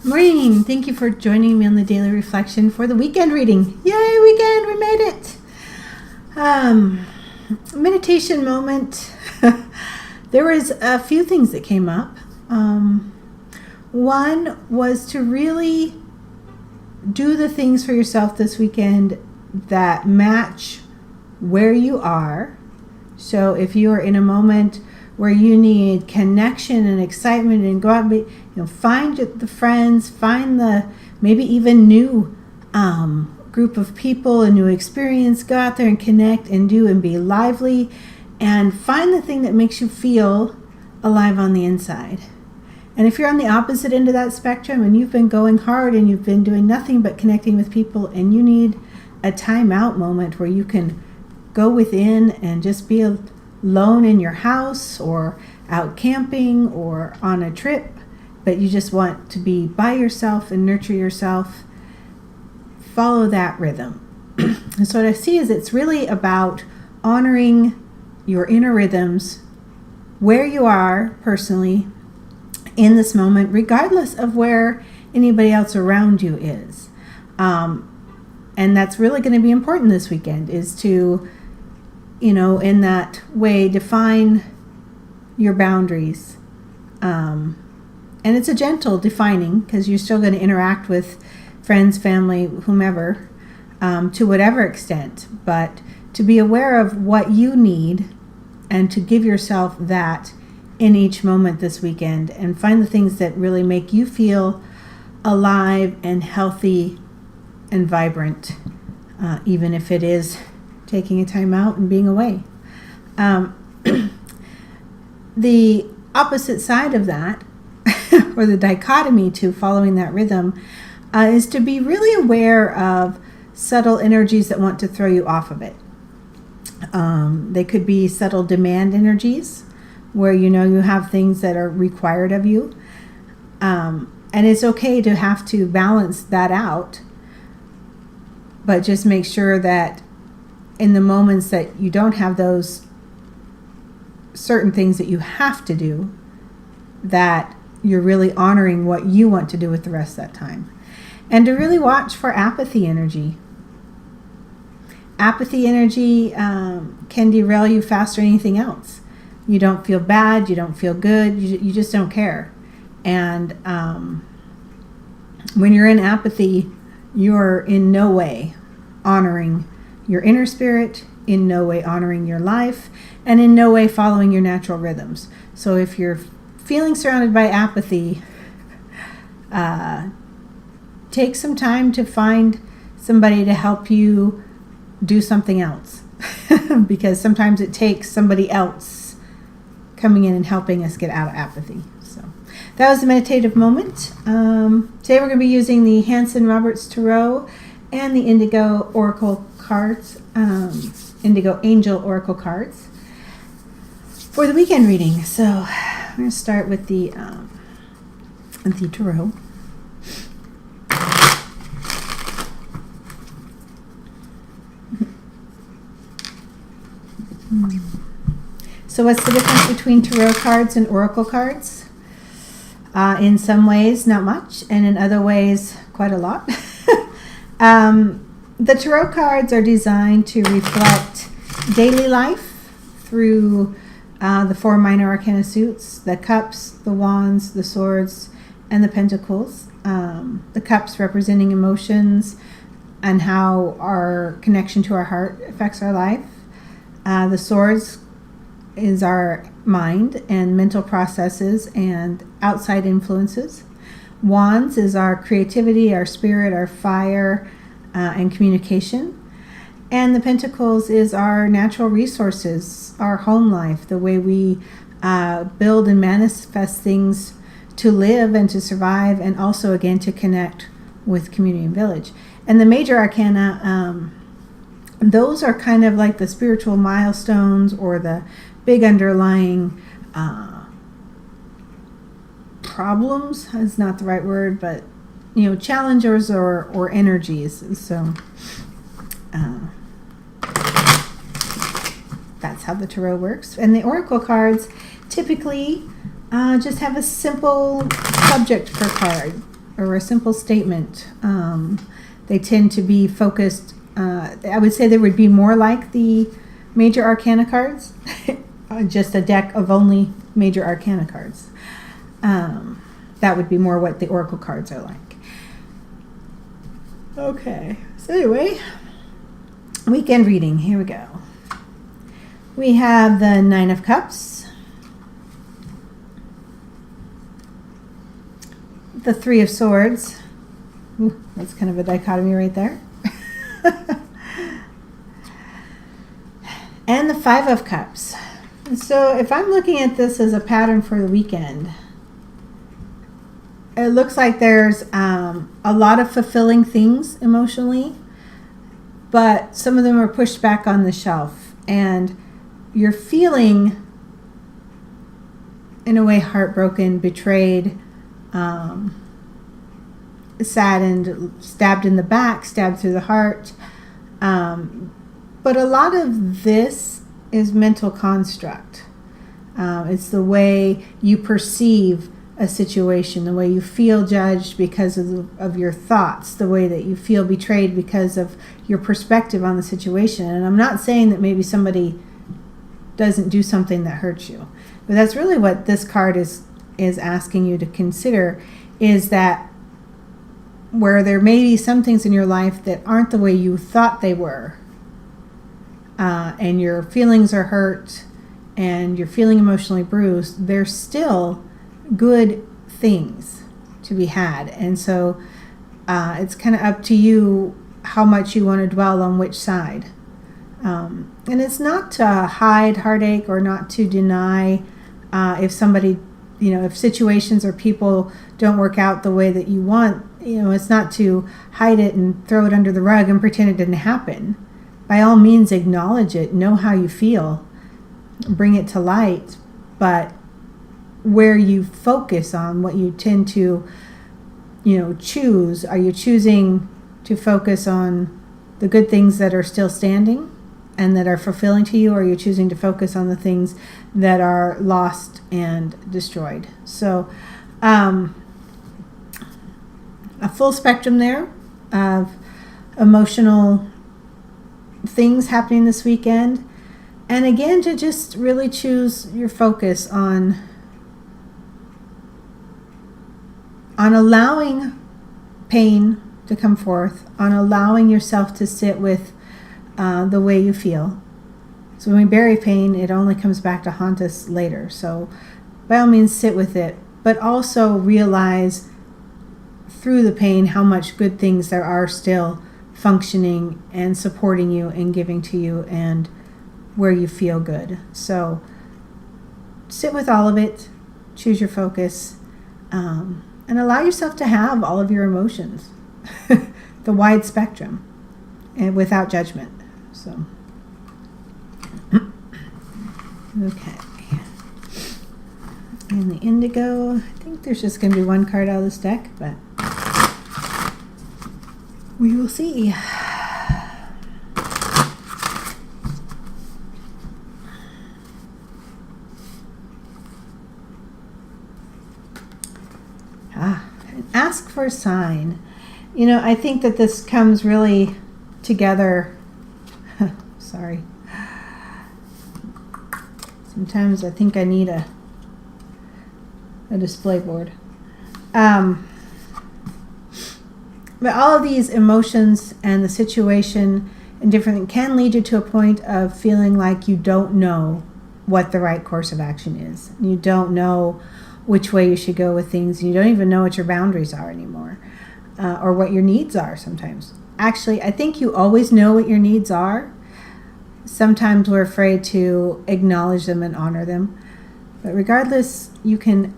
Morning. Thank you for joining me on the daily reflection for the weekend reading. Yay, weekend! We made it. Meditation moment. There was a few things that came up. One was to really do the things for yourself this weekend that match where you are. So if you are in a moment where you need connection and excitement and go out and find the friends, find the maybe even new group of people, a new experience, go out there and connect and do and be lively and find the thing that makes you feel alive on the inside. And if you're on the opposite end of that spectrum and you've been going hard and you've been doing nothing but connecting with people and you need a time out moment where you can go within and just be alone in your house or out camping or on a trip, but you just want to be by yourself and nurture yourself, follow that rhythm. And so what I see is it's really about honoring your inner rhythms where you are personally in this moment, regardless of where anybody else around you is. And that's really going to be important this weekend, is to, in that way, define your boundaries. And it's a gentle defining, because you're still going to interact with friends, family, whomever, to whatever extent. But to be aware of what you need and to give yourself that in each moment this weekend, and find the things that really make you feel alive and healthy and vibrant, even if it is taking a time out and being away. The opposite side of that, or the dichotomy to following that rhythm, is to be really aware of subtle energies that want to throw you off of it. They could be subtle demand energies, where you have things that are required of you. And it's okay to have to balance that out, but just make sure that in the moments that you don't have those certain things that you have to do, that you're really honoring what you want to do with the rest of that time. And to really watch for apathy energy. Apathy energy can derail you faster than anything else. You don't feel bad, you don't feel good, you just don't care. And when you're in apathy, you're in no way honoring your inner spirit, in no way honoring your life, and in no way following your natural rhythms. So if you're feeling surrounded by apathy, take some time to find somebody to help you do something else. Because sometimes it takes somebody else coming in and helping us get out of apathy. So that was the meditative moment. Today we're going to be using the Hanson-Roberts Tarot and the Indigo Oracle cards, Indigo Angel Oracle cards for the weekend reading. So I'm going to start with the Tarot. So what's the difference between tarot cards and oracle cards? In some ways, not much, and in other ways, quite a lot. The tarot cards are designed to reflect daily life through the four minor arcana suits: the cups, the wands, the swords, and the pentacles. The cups representing emotions and how our connection to our heart affects our life. The swords is our mind and mental processes and outside influences. Wands is our creativity, our spirit, our fire, and communication. And the pentacles is our natural resources, our home life, the way we build and manifest things to live and to survive, and also again to connect with community and village. And the major arcana, those are kind of like the spiritual milestones, or the big underlying problems is not the right word, but challengers or energies. So that's how the tarot works. And the oracle cards typically just have a simple subject per card. or a simple statement. They tend to be focused. I would say they would be more like the major arcana cards, just a deck of only major arcana cards. That would be more what the oracle cards are like. Okay, so anyway, weekend reading, here we go. We have the Nine of Cups, the Three of Swords. Ooh, that's kind of a dichotomy right there. And the Five of Cups. So if I'm looking at this as a pattern for the weekend, it looks like there's a lot of fulfilling things emotionally, but some of them are pushed back on the shelf, and you're feeling, in a way, heartbroken, betrayed, saddened, stabbed in the back, stabbed through the heart. But a lot of this is mental construct. It's the way you perceive a situation, the way you feel judged because of your thoughts, the way that you feel betrayed because of your perspective on the situation. And I'm not saying that maybe somebody doesn't do something that hurts you, but that's really what this card is asking you to consider, is that where there may be some things in your life that aren't the way you thought they were, and your feelings are hurt and you're feeling emotionally bruised, there's still good things to be had. And so it's kind of up to you how much you want to dwell on which side. And it's not to hide heartache or not to deny if somebody, if situations or people don't work out the way that you want. It's not to hide it and throw it under the rug and pretend it didn't happen. By all means, acknowledge it, know how you feel, bring it to light, but where you focus on, what you tend to, choose. Are you choosing to focus on the good things that are still standing and that are fulfilling to you, or are you choosing to focus on the things that are lost and destroyed? So a full spectrum there of emotional things happening this weekend. And again, to just really choose your focus on allowing pain to come forth, on allowing yourself to sit with the way you feel. So when we bury pain, it only comes back to haunt us later. So by all means, sit with it, but also realize through the pain how much good things there are still functioning and supporting you and giving to you, and where you feel good. So sit with all of it, choose your focus, and allow yourself to have all of your emotions, the wide spectrum, and without judgment. So, okay. And the indigo, I think there's just going to be one card out of this deck, but we will see. Ask for a sign. I think that this comes really together. Sorry. Sometimes I think I need a display board. But all of these emotions and the situation and different things can lead you to a point of feeling like you don't know what the right course of action is. You don't know which way you should go with things. You don't even know what your boundaries are anymore, or what your needs are sometimes. Actually, I think you always know what your needs are. Sometimes we're afraid to acknowledge them and honor them. But regardless, you can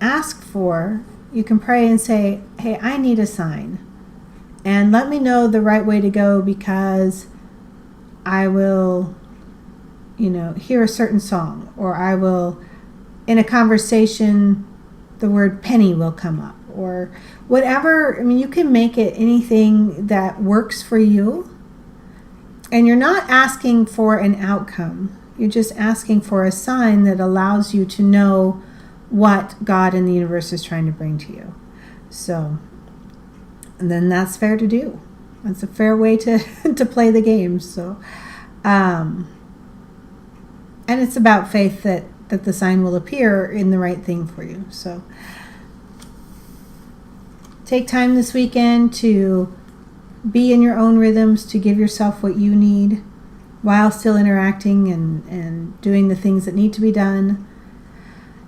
you can pray and say, hey, I need a sign. And let me know the right way to go, because I will, hear a certain song, or I will, in a conversation, the word penny will come up, or whatever. You can make it anything that works for you. And you're not asking for an outcome. You're just asking for a sign that allows you to know what God and the universe is trying to bring to you. So then that's fair to do. That's a fair way to to play the game. So, and it's about faith that the sign will appear in the right thing for you. So, take time this weekend to be in your own rhythms, to give yourself what you need while still interacting and doing the things that need to be done.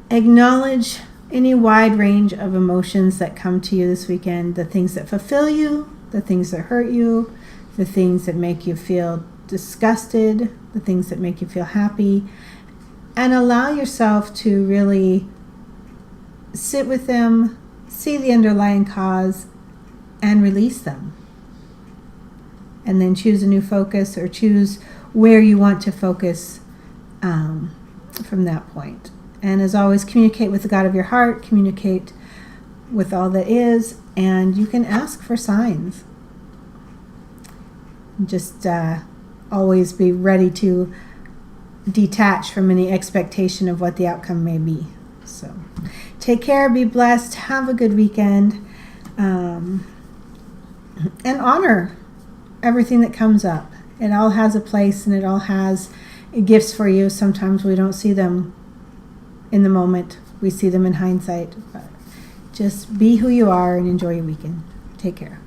Acknowledge any wide range of emotions that come to you this weekend, the things that fulfill you, the things that hurt you, the things that make you feel disgusted, the things that make you feel happy, and allow yourself to really sit with them, see the underlying cause, and release them. And then choose a new focus, or choose where you want to focus from that point. And as always, communicate with the God of your heart, communicate with all that is, and you can ask for signs. Just always be ready to detach from any expectation of what the outcome may be. So take care, be blessed, have a good weekend, and honor everything that comes up. It all has a place, and it all has gifts for you. Sometimes we don't see them in the moment. We see them in hindsight. But just be who you are and enjoy your weekend. Take care.